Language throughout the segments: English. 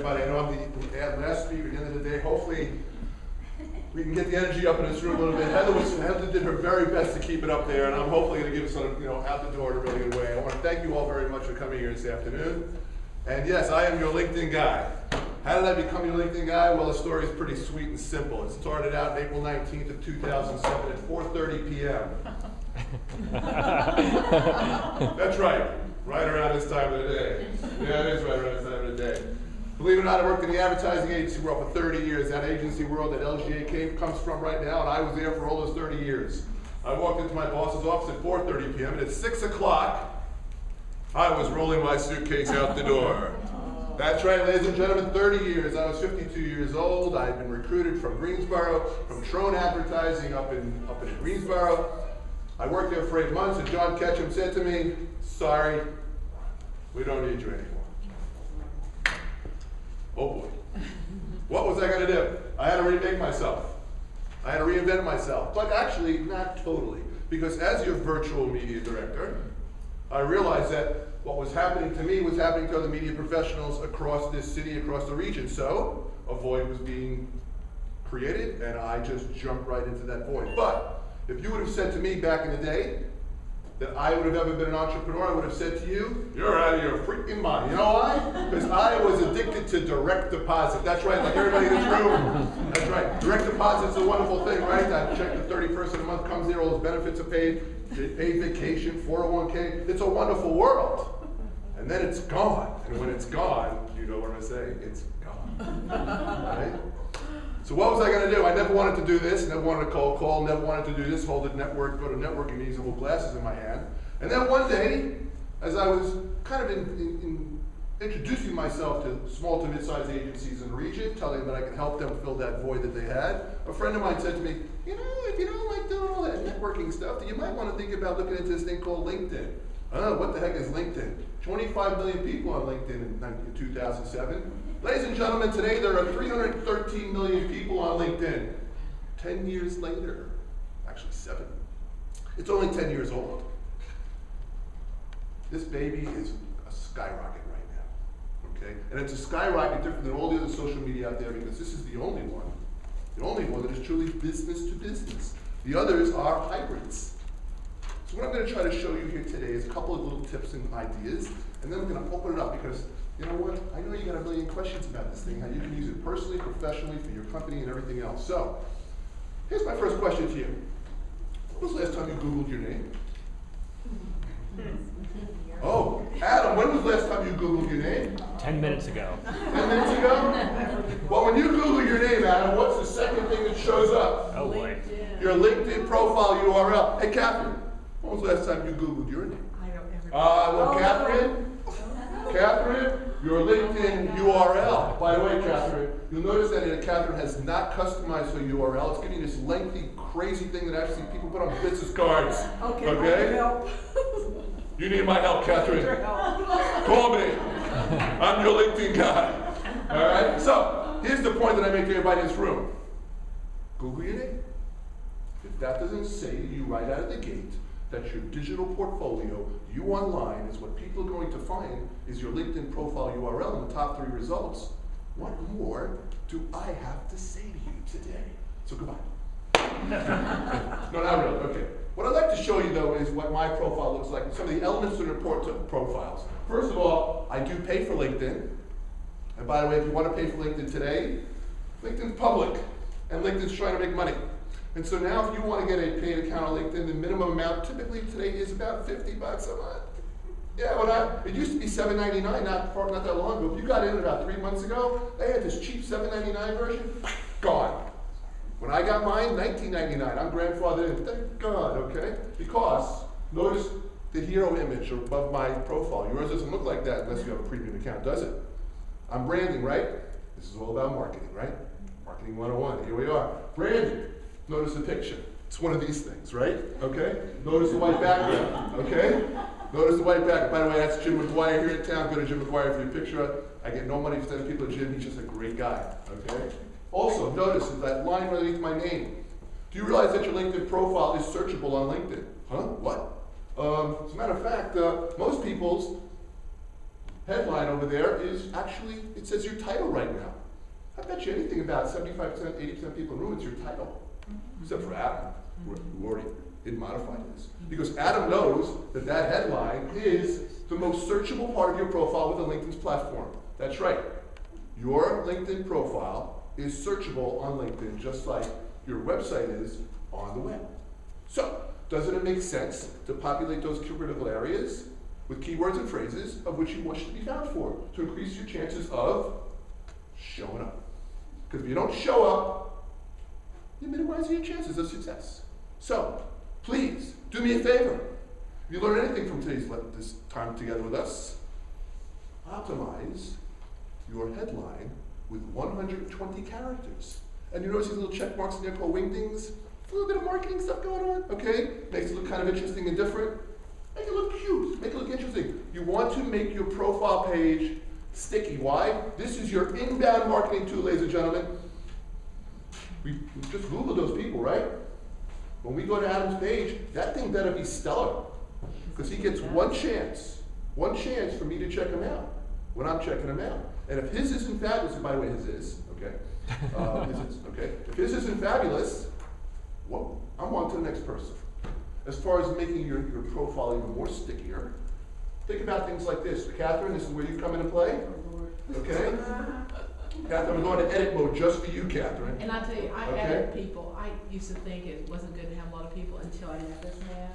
everybody. I know I'm the last speaker at the end of the day. Hopefully, we can get the energy up in this room a little bit. Heather did her very best to keep it up there, and I'm hopefully going to give us out the door in a really good way. I want to thank you all very much for coming here this afternoon. And yes, I am your LinkedIn guy. How did I become your LinkedIn guy? Well, the story is pretty sweet and simple. It started out April 19th of 2007 at 4:30 p.m. That's right. Right around this time of the day. Yeah, it is right around this time of the day. Believe it or not, I worked in the advertising agency world for 30 years. That agency world that LGA comes from right now, and I was there for all those 30 years. I walked into my boss's office at 4:30 p.m., and at 6 o'clock, I was rolling my suitcase out the door. That's right, ladies and gentlemen, 30 years. I was 52 years old. I had been recruited from Greensboro, from Trone Advertising up in Greensboro. I worked there for 8 months, and John Ketchum said to me, sorry, we don't need you anymore. Oh boy. What was I going to do? I had to remake myself. I had to reinvent myself. But actually, not totally. Because as your virtual media director, I realized that what was happening to me was happening to other media professionals across this city, across the region. So a void was being created, and I just jumped right into that void. But if you would have said to me back in the day that I would have ever been an entrepreneur, I would have said to you, you're out of your freaking mind. You know why? Because I was addicted to direct deposit. That's right, like everybody in this room. That's right. Direct deposit's a wonderful thing, right? That check the 31st of the month comes there, all those benefits are paid, paid vacation, 401k. It's a wonderful world. And then it's gone. And when it's gone, you know what I say? It's gone. Right? So what was I going to do? I never wanted to do this, never wanted to cold call, never wanted to do this, hold a network, go to networking meetings and hold glasses in my hand. And then one day, as I was kind of in introducing myself to small to mid-sized agencies in the region, telling them that I could help them fill that void that they had, a friend of mine said to me, you know, if you don't like doing all that networking stuff, then you might want to think about looking into this thing called LinkedIn. What the heck is LinkedIn? 25 million people on LinkedIn in 2007. Ladies and gentlemen, today there are 313 million people on LinkedIn. 10 years later, actually 7. It's only 10 years old. This baby is a skyrocket right now, okay? And it's a skyrocket different than all the other social media out there because this is the only one that is truly business to business. The others are hybrids. So what I'm going to try to show you here today is a couple of little tips and ideas, and then we're going to open it up because, you know what, I know you got a million questions about this thing, how you can use it personally, professionally, for your company and everything else. So, here's my first question to you. When was the last time you Googled your name? Oh, Adam, when was the last time you Googled your name? 10 minutes ago. 10 minutes ago? Well, when you Google your name, Adam, what's the second thing that shows up? Oh boy. Your LinkedIn profile URL. Hey, Catherine. When was the last time you Googled your name? I don't ever. Well, Catherine, your LinkedIn URL. By the way, Catherine, you'll notice that Catherine has not customized her URL. It's giving you this lengthy, crazy thing that actually people put on business cards. Okay? Help. You need my help, Catherine. Call me. I'm your LinkedIn guy. All right? So, here's the point that I make to everybody in this room. Google your name. If that doesn't say to you right out of the gate that your digital portfolio, you online, is what people are going to find is your LinkedIn profile URL in the top 3 results, what more do I have to say to you today? So goodbye. No, not really. Okay. What I'd like to show you, though, is what my profile looks like, and some of the elements that are important to profiles. First of all, I do pay for LinkedIn. And by the way, if you want to pay for LinkedIn today, LinkedIn's public, and LinkedIn's trying to make money. And so now if you want to get a paid account on LinkedIn, the minimum amount typically today is about $50 a month. Yeah, it used to be $7.99 not that long ago. If you got in about 3 months ago, they had this cheap $7.99 version, gone. When I got mine, $19.99. I'm grandfathered in, thank God, okay? Because, notice the hero image above my profile. Yours doesn't look like that unless you have a premium account, does it? I'm branding, right? This is all about marketing, right? Marketing 101, here we are. Branding. Notice the picture. It's one of these things, right? Okay? Notice the white background, okay? Notice the white background. By the way, that's Jim McGuire here in town. Go to Jim McGuire for your picture. I get no money for sending people to Jim. He's just a great guy, okay? Also, notice that line underneath my name. Do you realize that your LinkedIn profile is searchable on LinkedIn? Huh? What? As a matter of fact, most people's headline over there is actually, it says your title right now. I bet you anything about 75%, 80% of people in the room, it's your title. Except for Adam, who already did modify this. Because Adam knows that that headline is the most searchable part of your profile within LinkedIn's platform. That's right. Your LinkedIn profile is searchable on LinkedIn just like your website is on the web. So, doesn't it make sense to populate those critical areas with keywords and phrases of which you wish to be found for, to increase your chances of showing up? Because if you don't show up, you're minimizing your chances of success. So, please, do me a favor. If you learn anything from this time together with us, optimize your headline with 120 characters. And you notice these little check marks in there called wingdings? A little bit of marketing stuff going on, okay? Makes it look kind of interesting and different. Make it look cute, make it look interesting. You want to make your profile page sticky. Why? This is your inbound marketing tool, ladies and gentlemen. We just Googled those people, right? When we go to Adam's page, that thing better be stellar. Because he gets one chance for me to check him out when I'm checking him out. And if his isn't fabulous, and by the way, his is, okay? Okay? If his isn't fabulous, well, I'm on to the next person. As far as making your profile even more stickier, think about things like this. Catherine, this is where you come into play. Okay? Catherine, we're going to edit mode just for you, Catherine. And I tell you, I edit people. I used to think it wasn't good to have a lot of people until I met this man.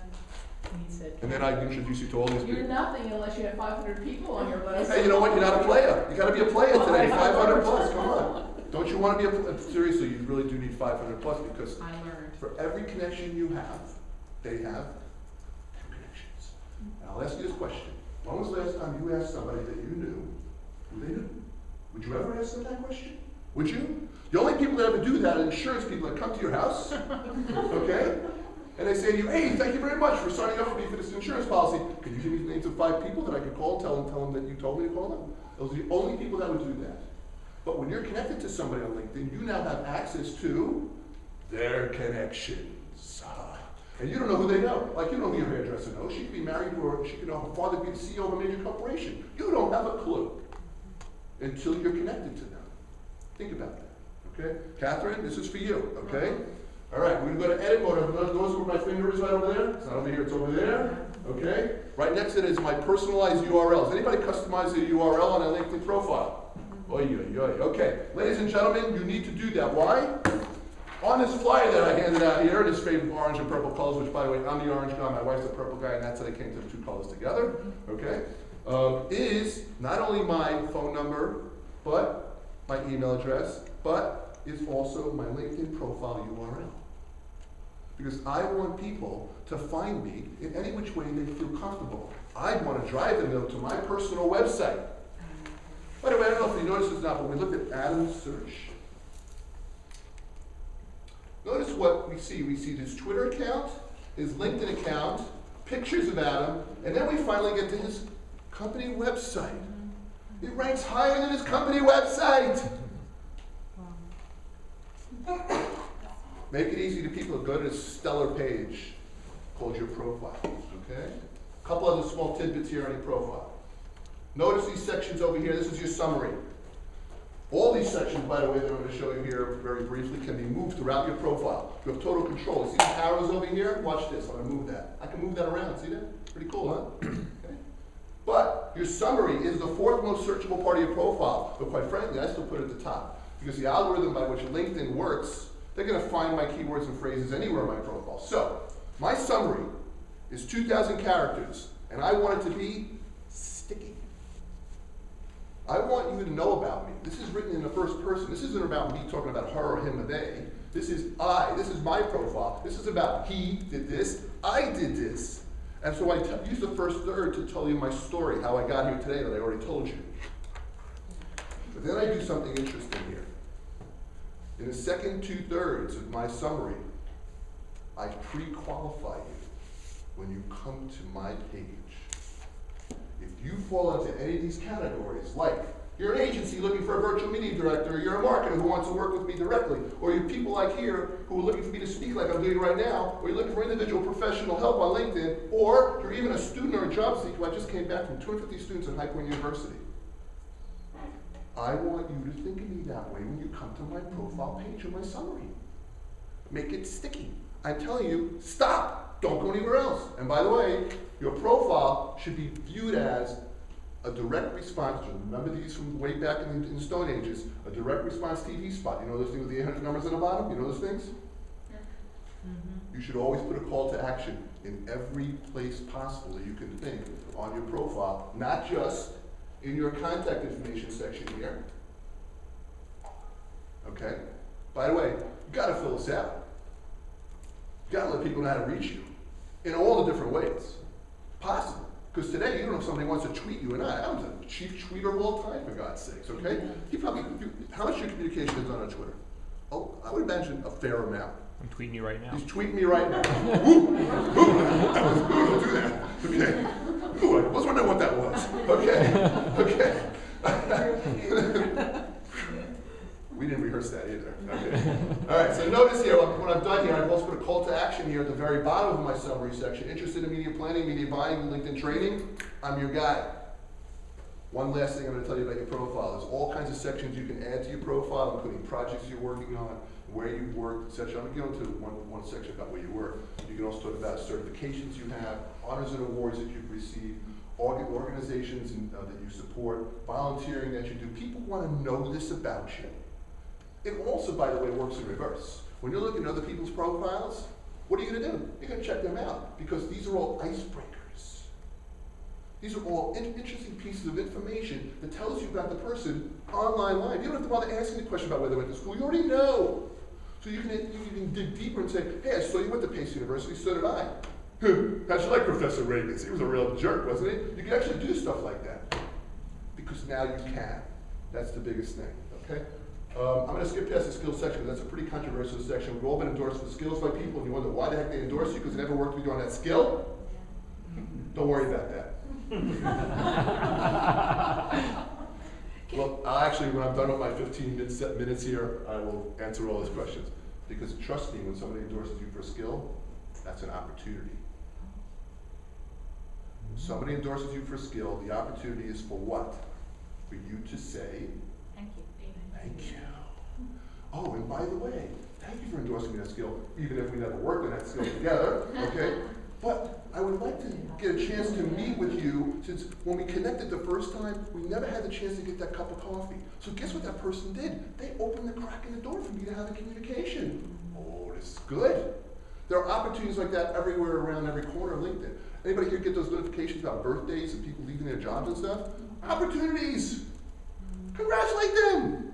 And he said, and then I introduce you to all these people. You're nothing unless you have 500 people on your list. Hey, you know what? You're not a player. You got to be a player today. 500 plus. Come on. Don't you want to be a seriously? You really do need 500 plus because I learned. For every connection you have, they have 2 connections. And I'll ask you this question: when was the last time you asked somebody that you knew who they knew? Would you ever ask them that question? Would you? The only people that ever do that are insurance people that come to your house, okay? And they say to you, hey, thank you very much for signing up for me for this insurance policy. Can you give me the names of 5 people that I could call and tell them that you told me to call them? Those are the only people that would do that. But when you're connected to somebody on LinkedIn, you now have access to their connections. And you don't know who they know. Like, you don't know who your hairdresser knows. She could be married to her, she could know her father be the CEO of a major corporation. You don't have a clue until you're connected to them. Think about that, okay? Catherine, this is for you, okay? All right, we're gonna go to edit mode. Notice where my finger is right over there? It's not over here, it's over there, okay? Right next to it is my personalized URLs. Anybody customize a URL on a LinkedIn profile? Oy, oy, oy. Okay, ladies and gentlemen, you need to do that. Why? On this flyer that I handed out here, this favorite orange and purple colors, which by the way, I'm the orange guy, my wife's the purple guy, and that's how they came to the 2 colors together, okay? Is not only my phone number, but my email address, but is also my LinkedIn profile URL. Because I want people to find me in any which way they feel comfortable. I want to drive them though to my personal website. By the way, I don't know if you noticed this or not, but when we look at Adam's search, notice what we see. We see his Twitter account, his LinkedIn account, pictures of Adam, and then we finally get to his company website. It ranks higher than his company website. Make it easy to people to go to this stellar page called your profile, okay? A couple other small tidbits here on your profile. Notice these sections over here. This is your summary. All these sections, by the way, that I'm going to show you here very briefly, can be moved throughout your profile. You have total control. See these arrows over here? Watch this. I'm going to move that. I can move that around. See that? Pretty cool, huh? Okay. But your summary is the 4th most searchable part of your profile. But quite frankly, I still put it at the top. Because the algorithm by which LinkedIn works, they're going to find my keywords and phrases anywhere in my profile. So, my summary is 2,000 characters, and I want it to be sticky. I want you to know about me. This is written in the first person. This isn't about me talking about her or him or they. This is I. This is my profile. This is about he did this, I did this. And so I use the first third to tell you my story, how I got here today that I already told you. But then I do something interesting here. In the second 2/3 of my summary, I pre-qualify you when you come to my page. If you fall into any of these categories, like you're an agency looking for a virtual media director, or you're a marketer who wants to work with me directly, or you're people like here who are looking for me to speak like I'm doing right now, or you're looking for individual professional help on LinkedIn, or you're even a student or a job seeker. I just came back from 250 students at High Point University. I want you to think of me that way when you come to my profile page or my summary. Make it sticky. I'm telling you, stop. Don't go anywhere else. And by the way, your profile should be viewed as a direct response. Remember these from way back in the Stone Ages? A direct response TV spot. You know those things with the 800 numbers on the bottom? You know those things? You should always put a call to action in every place possible that you can think on your profile, not just in your contact information section here. Okay? By the way, you gotta fill this out. You gotta let people know how to reach you in all the different ways possible. Because today, you don't know if somebody wants to tweet you or not. I'm the chief tweeter of all time, for God's sakes, okay? How much of your communication is done on Twitter? Oh, I would imagine a fair amount. I'm tweeting you right now. He's tweeting me right now. Who will do that? Okay. Ooh, I was wondering what that was. Okay. We didn't rehearse that either. Okay. All right, so notice here, when I'm done here, I've also put a call to action here at the very bottom of my summary section. Interested in media planning, media buying, and LinkedIn training? I'm your guy. One last thing I'm going to tell you about your profile. There's all kinds of sections you can add to your profile, including projects you're working on, where you've worked, etc. I'm going to go into one section about where you work. You can also talk about certifications you have, honors and awards that you've received, organizations that you support, volunteering that you do. People want to know this about you. It also, by the way, works in reverse. When you're looking at other people's profiles, what are you going to do? You're going to check them out, because these are all icebreakers. These are all interesting pieces of information that tells you about the person online live. You don't have to bother asking the question about where they went to school. You already know. So you can dig deeper and say, hey, I saw you went to Pace University, so did I. How'd you like Professor Reagan? He was a real jerk, wasn't he? You can actually do stuff like that. Because now you can. That's the biggest thing, okay? I'm going to skip past the skills section, because that's a pretty controversial section. We've all been endorsed for skills by people, and you wonder why the heck they endorse you, because they never worked with you on that skill. Don't worry about that. Well, actually, when I'm done with my 15 minutes here, I will answer all those questions. Because trust me, when somebody endorses you for a skill, that's an opportunity. When somebody endorses you for a skill, the opportunity is for what? For you to say, Thank you. thank you. Oh, and by the way, thank you for endorsing me that skill, even if we never worked on that skill together, okay? But I would like to get a chance to meet with you, since when we connected the first time, we never had the chance to get that cup of coffee. So guess what that person did? They opened the crack in the door for me to have a communication. Oh, this is good. There are opportunities like that everywhere around every corner of LinkedIn. Anybody here get those notifications about birthdays and people leaving their jobs and stuff? Opportunities. Congratulate them.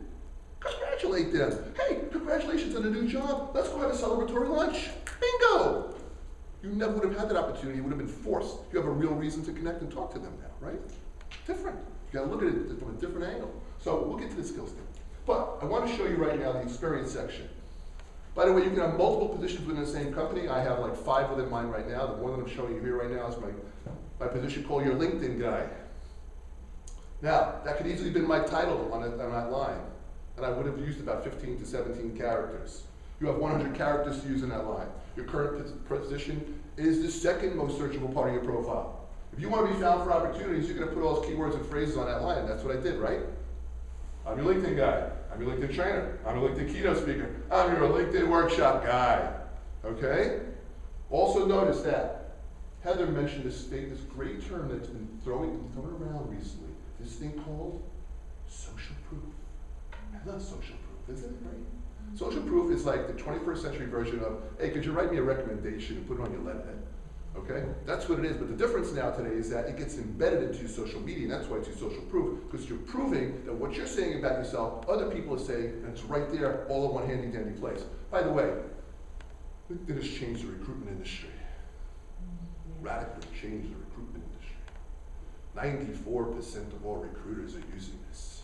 Congratulate them. Hey, congratulations on a new job. Let's go have a celebratory lunch. Bingo. You never would have had that opportunity. You would have been forced. You have a real reason to connect and talk to them now, right? Different. You got to look at it from a different angle. So we'll get to the skills thing. But I want to show you right now the experience section. By the way, you can have multiple positions within the same company. I have like 5 within mine right now. The one that I'm showing you here right now is my position called your LinkedIn guy. Now, that could easily have been my title on that line. And I would have used about 15 to 17 characters. You have 100 characters to use in that line. Your current position is the second most searchable part of your profile. If you want to be found for opportunities, you're going to put all those keywords and phrases on that line. That's what I did, right? I'm your LinkedIn guy. I'm your LinkedIn trainer. I'm your LinkedIn keynote speaker. I'm your LinkedIn workshop guy. Okay? Also notice that Heather mentioned this great term that's been thrown around recently. This thing called social proof. I love social proof, isn't it great? Social proof is like the 21st century version of, hey, could you write me a recommendation and put it on your letterhead? Okay? That's what it is. But the difference now today is that it gets embedded into your social media, and that's why it's your social proof, because you're proving that what you're saying about yourself, other people are saying, and it's right there, all in one handy-dandy place. By the way, LinkedIn has changed the recruitment industry. Radically changed the recruitment industry. 94% of all recruiters are using this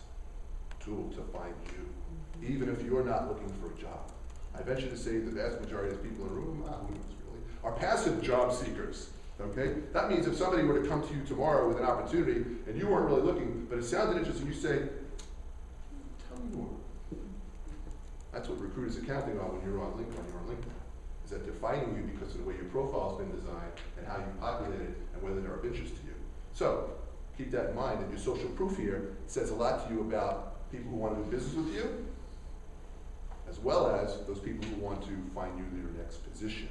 tool to find you, even if you're not looking for a job. I venture to say the vast majority of the people in the room, who knows really, are passive job seekers, okay? That means if somebody were to come to you tomorrow with an opportunity and you weren't really looking, but it sounded interesting, you say, tell me more. That's what recruiters are counting on when you're on LinkedIn, is that they're finding you because of the way your profile's been designed and how you populate it and whether they're of interest to you. So, keep that in mind, that your social proof here says a lot to you about people who want to do business with you, as well as those people who want to find you their next position.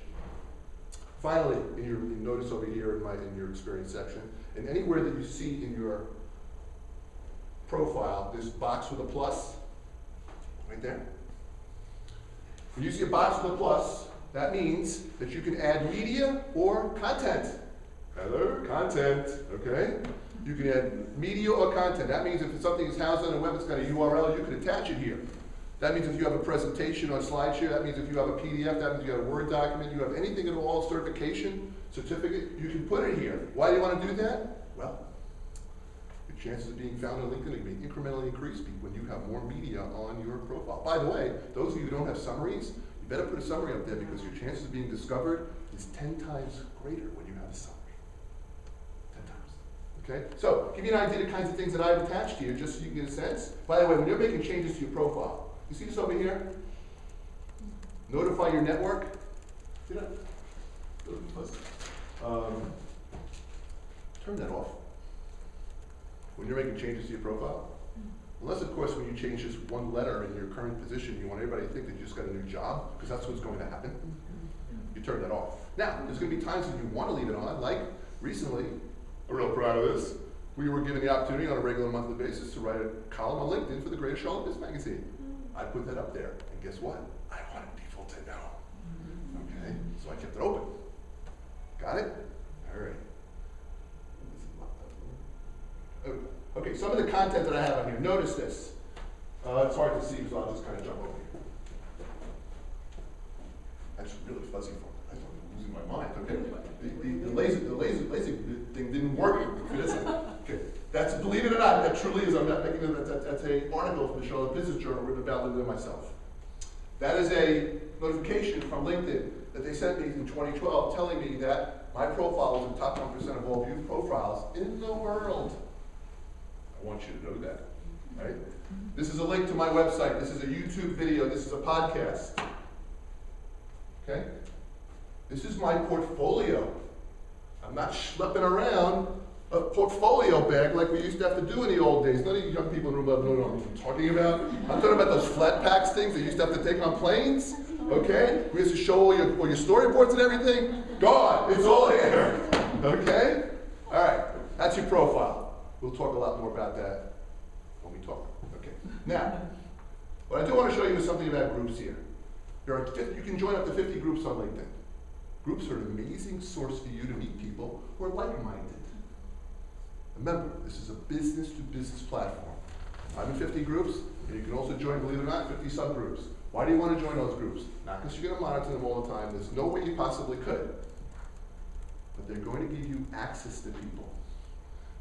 Finally, you notice over here in your experience section, and anywhere that you see in your profile this box with a plus, right there. When you see a box with a plus, that means that you can add media or content. Hello, content, okay? You can add media or content. That means if something is housed on a web, it's got a URL, you can attach it here. That means if you have a presentation on SlideShare, that means if you have a PDF, that means you have a Word document, you have anything at all, certification, certificate, you can put it here. Why do you want to do that? Well, your chances of being found on LinkedIn are going to be incrementally increased when you have more media on your profile. By the way, those of you who don't have summaries, you better put a summary up there because your chances of being discovered is 10 times greater when you have a summary. 10 times. Okay? So, give you an idea of the kinds of things that I've attached here, just so you can get a sense. By the way, when you're making changes to your profile, you see this over here? Notify your network. See that? Turn that off. When you're making changes to your profile. Unless, of course, when you change just one letter in your current position, you want everybody to think that you just got a new job, because that's what's going to happen. You turn that off. Now, there's going to be times that you want to leave it on, like recently, I'm real proud of this. We were given the opportunity on a regular monthly basis to write a column on LinkedIn for the Greater Charlotte Business Magazine. I put that up there, and guess what? I wanted people to know. Okay, so I kept it open. Got it? All right. Okay, some of the content that I have on here. Notice this. It's hard to see, so I'll just kind of jump over here. That's really fuzzy for me. I'm losing my mind. Okay, the lazy thing didn't work. Okay, that's, believe it or not, that truly is. I'm not making it. That's an article from the Charlotte Business Journal written about LinkedIn myself. That is a notification from LinkedIn that they sent me in 2012, telling me that my profile was the top 1% of all viewed profiles in the world. I want you to know that, right? This is a link to my website. This is a YouTube video. This is a podcast. Okay? This is my portfolio. I'm not schlepping around a portfolio bag like we used to have to do in the old days. None of you young people in the room know what I'm talking about. I'm talking about those flat packs things that you used to have to take on planes. Okay? We used to show all your storyboards and everything. Gone. It's all here. Okay? All right. That's your profile. We'll talk a lot more about that when we talk. Okay. Now, what I do want to show you is something about groups here. You can join up to 50 groups on LinkedIn. Groups are an amazing source for you to meet people who are like-minded. Remember, this is a business-to-business platform. I'm in 50 groups, and you can also join, believe it or not, 50 subgroups. Why do you want to join those groups? Not because you're going to monitor them all the time. There's no way you possibly could. But they're going to give you access to people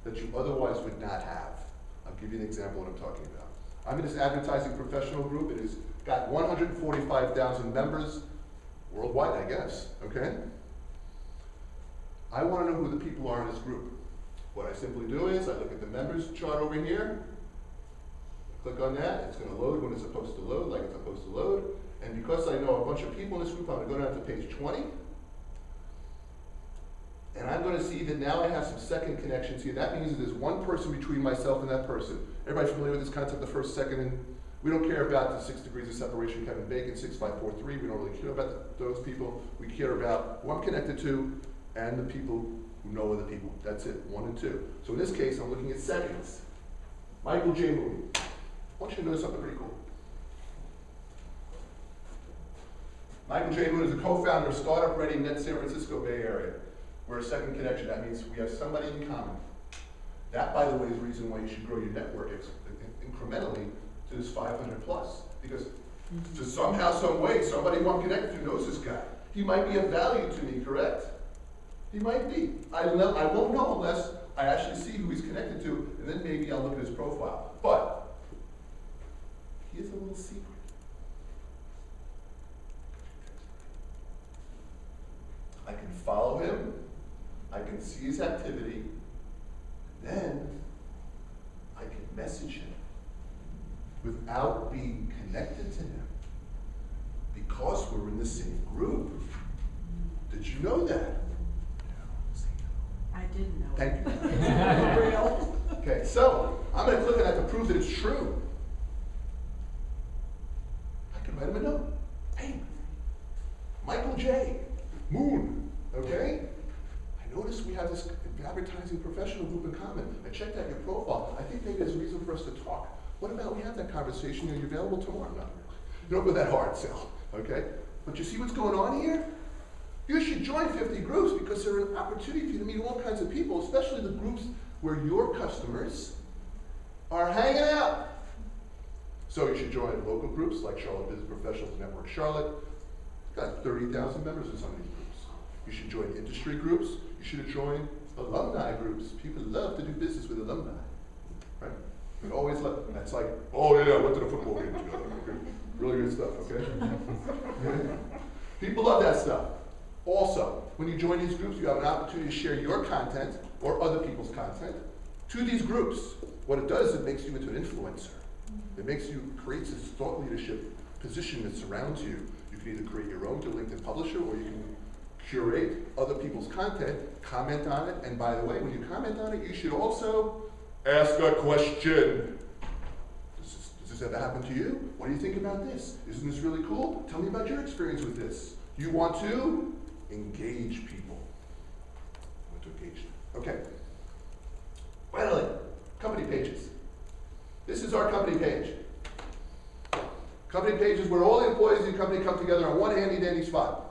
that you otherwise would not have. I'll give you an example of what I'm talking about. I'm in this advertising professional group. It has got 145,000 members worldwide, I guess, okay? I want to know who the people are in this group. What I simply do is I look at the members chart over here, click on that, it's going to load when it's supposed to load, like it's supposed to load, and because I know a bunch of people in this group, I'm going to go down to page 20, and I'm going to see that now I have some second connections here. That means that there's one person between myself and that person. Everybody familiar with this concept, the first, second, and we don't care about the 6 degrees of separation, Kevin Bacon, 6543. We don't really care about those people. We care about who I'm connected to and the people who know other people. That's it, 1 and 2. So in this case, I'm looking at seconds. Michael J. Mooney. I want you to notice something pretty cool. Michael J. Mooney is a co-founder of Startup Ready Net San Francisco Bay Area. We're a second connection. That means we have somebody in common. That, by the way, is the reason why you should grow your network incrementally to this 500 plus. Because to somehow, some way, somebody who I'm connected to knows this guy. He might be of value to me, correct? He might be. I won't know unless I actually see who he's connected to, and then maybe I'll look at his profile. But here's a little secret. I can follow him. I can see his activity. Then I can message him without being connected to him because we're in the same group. Did you know that? I didn't know. Thank you. Okay, so I'm going to click on that to prove that it's true. write him a note. Hey, Michael J. Moon, okay? I noticed we have this advertising professional group in common. I checked out your profile. I think maybe there's a reason for us to talk. What about we have that conversation? Are you available tomorrow? Not really. You don't go that hard sell, okay? But you see what's going on here? You should join 50 groups because they're an opportunity for you to meet all kinds of people, especially the groups where your customers are hanging out. So you should join local groups like Charlotte Business Professionals Network Charlotte. Got 30,000 members in some of these groups. You should join industry groups. You should join alumni groups. People love to do business with alumni, right? We always love, that's like, oh yeah, went to the football game together. Okay. Really good stuff, okay? People love that stuff. Also, when you join these groups, you have an opportunity to share your content or other people's content to these groups. What it does, it makes you into an influencer. It makes you, creates this thought leadership position that surrounds you. You can either create your own to LinkedIn publisher, or you can curate other people's content, comment on it, and by the way, when you comment on it, you should also ask a question. Does this ever happen to you? What do you think about this? Isn't this really cool? Tell me about your experience with this. You want to engage people. You want to engage them. Okay. Finally, company pages. This is our company page. Company page is where all the employees of the company come together on one handy dandy spot.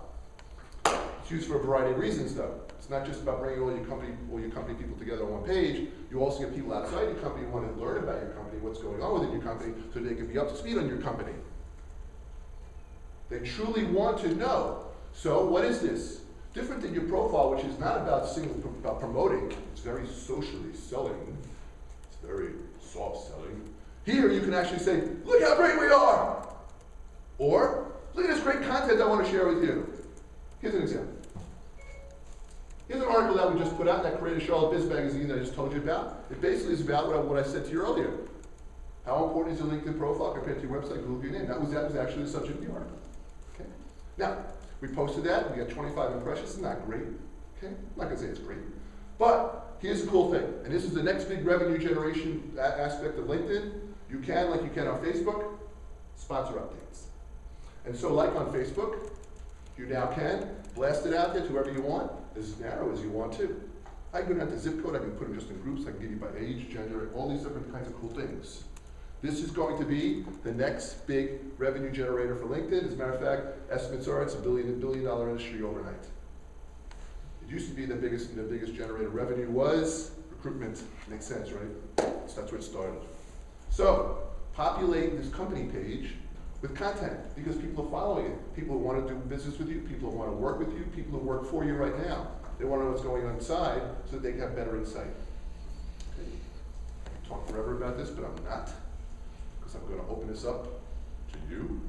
It's used for a variety of reasons though. It's not just about bringing all your company people together on one page. You also get people outside your company who want to learn about your company, what's going on within your company, so they can be up to speed on your company. They truly want to know. So what is this? Different than your profile, which is not about about promoting. It's very socially selling. It's very soft selling. Here you can actually say, look how great we are. Or, look at this great content I want to share with you. Here's an example. Here's an article that we just put out that created Charlotte Biz Magazine that I just told you about. It basically is about what I said to you earlier. How important is your LinkedIn profile compared to your website, Google your name? That was actually the subject of the article. Okay. Now, we posted that, we got 25 impressions, it's not great. Okay? I'm not gonna say it's great. But here's the cool thing, and this is the next big revenue generation aspect of LinkedIn. You can, like you can on Facebook, sponsor updates. And so like on Facebook, you now can blast it out there to whoever you want, as narrow as you want to. I can go down to zip code, I can put them just in groups, I can give you by age, gender, all these different kinds of cool things. This is going to be the next big revenue generator for LinkedIn. As a matter of fact, estimates are it's a $1 billion industry overnight. It used to be the biggest generator of revenue was recruitment. Makes sense, right? So that's where it started. So populate this company page with content because people are following it. People who want to do business with you, people who want to work with you, people who work for you right now. They want to know what's going on inside so that they can have better insight. Okay. I can talk forever about this, but I'm not. Because I'm going to open this up to you.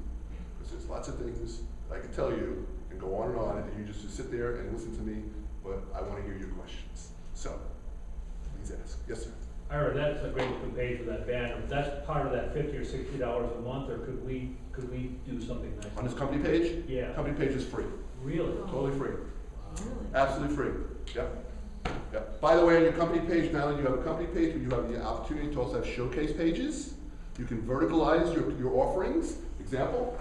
Because there's lots of things I can tell you and go on, and you just sit there and listen to me, but I want to hear your questions. So, please ask. Yes, sir. I heard that's a great looking page with that banner. That's part of that $50 or $60 a month, or could we do something nice? On this company page? Yeah. Company page is free. Really? Totally free. Really? Absolutely free. Yep. Yep. By the way, on your company page, not only do you have a company page, but you have the opportunity to also have showcase pages. You can verticalize your offerings. Example,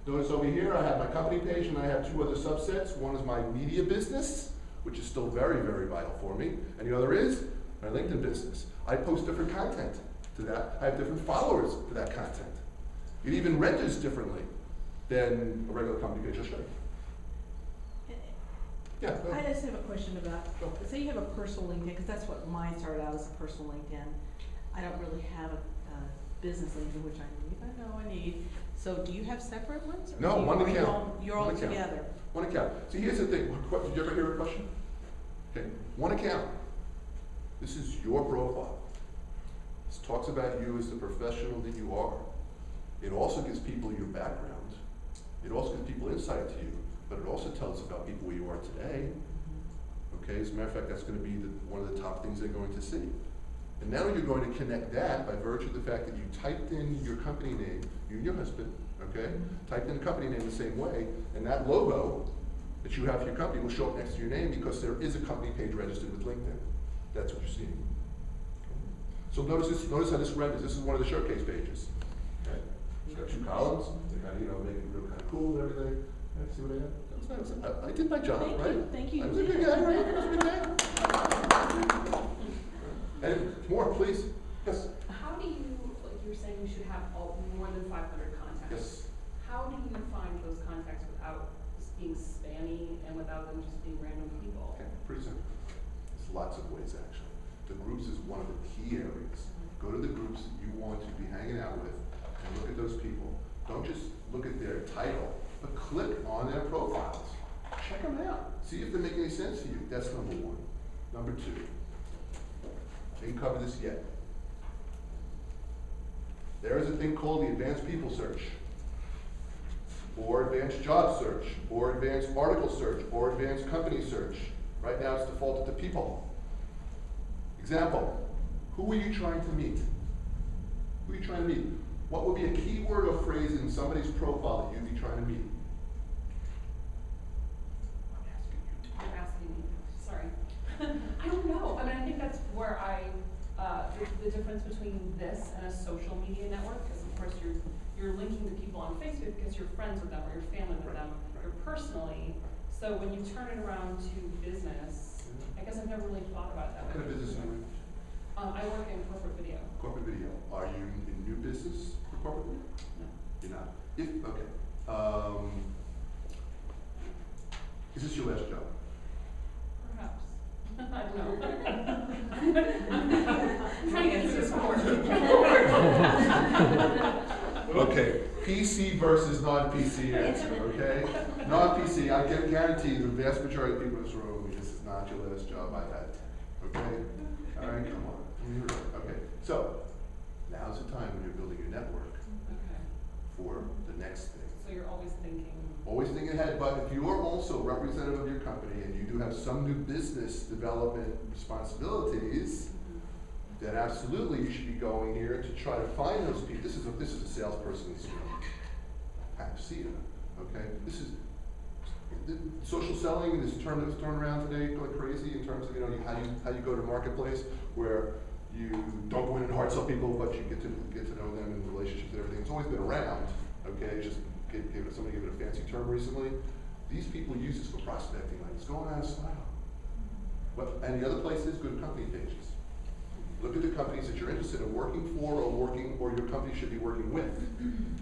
notice over here I have my company page and I have two other subsets. One is my media business, which is still very, very vital for me. And the other is my LinkedIn business. I post different content to that. I have different followers for that content. It even renders differently than a regular company page. I'll show you. Yeah, go I ahead. just have a question about, say you have a personal LinkedIn, because that's what mine started out as, a personal LinkedIn. I don't really have a business LinkedIn, which I need, I know I need. So do you have separate ones? Or No, do you- one or account. You're all One account. together? One account. See, here's the thing. Did you ever hear a question? Okay, one account. This is your profile. This talks about you as the professional that you are. It also gives people your background. It also gives people insight to you, but it also tells about people where you are today. Okay, as a matter of fact, that's going to be one of the top things they're going to see. And now you're going to connect that by virtue of the fact that you typed in your company name, you and your husband, okay? Typed in the company name the same way, and that logo that you have for your company will show up next to your name because there is a company page registered with LinkedIn. That's what you're seeing. So notice how this renders. This is one of the showcase pages. Okay? It's got two columns, it's got you know, make it real kind of cool and everything. Yeah, see what I got? I did my job, Thank right? you, thank you. I was a good guy, right? I was a good guy. And more, please. Yes. How do you, like you were saying, you should have more than 500 contacts? Yes. How do you find those contacts without just being spammy and without them just being random people? Okay, pretty simple. There's lots of ways, actually. The groups is one of the key areas. Go to the groups that you want to be hanging out with and look at those people. Don't just look at their title, but click on their profiles. Check them out. See if they make any sense to you. That's number one. Number two, didn't cover this yet. There is a thing called the advanced people search, or advanced job search, or advanced article search, or advanced company search. Right now it's defaulted to people. Example, who are you trying to meet? Who are you trying to meet? What would be a keyword or phrase in somebody's profile that you'd be trying to meet? You're asking me, sorry. I don't know. I mean, I think that's where the difference between this and a social media network, because of course you're linking to people on Facebook because you're friends with them or you're family with them, or personally. So when you turn it around to business, I guess I've never really thought about that. What kind of business are you in? I work in corporate video. Corporate video. Are you in new business for corporate video? No. You're not. Okay. Is this your last job? Perhaps. I don't know. I'm trying to get through this course. Okay, PC versus non-PC answer, okay? Non-PC, I can guarantee the vast majority of people in this room, this is not your last job I've had, okay? All right, come on. Okay, so now's the time when you're building your network Okay. for the next thing. So you're always thinking. Always think ahead, but if you are also representative of your company and you do have some new business development responsibilities, then absolutely you should be going here to try to find those people. This is a salesperson skill. Have to see it, okay? This is social selling. This term that's thrown around today like crazy in terms of how you go to marketplace where you don't go in and hard sell people, but you get to know them and relationships and everything. It's always been around, okay? Just somebody gave it a fancy term recently. These people use this for prospecting, like it's going out of style. And the other place is good company pages. Look at the companies that you're interested in working for or your company should be working with.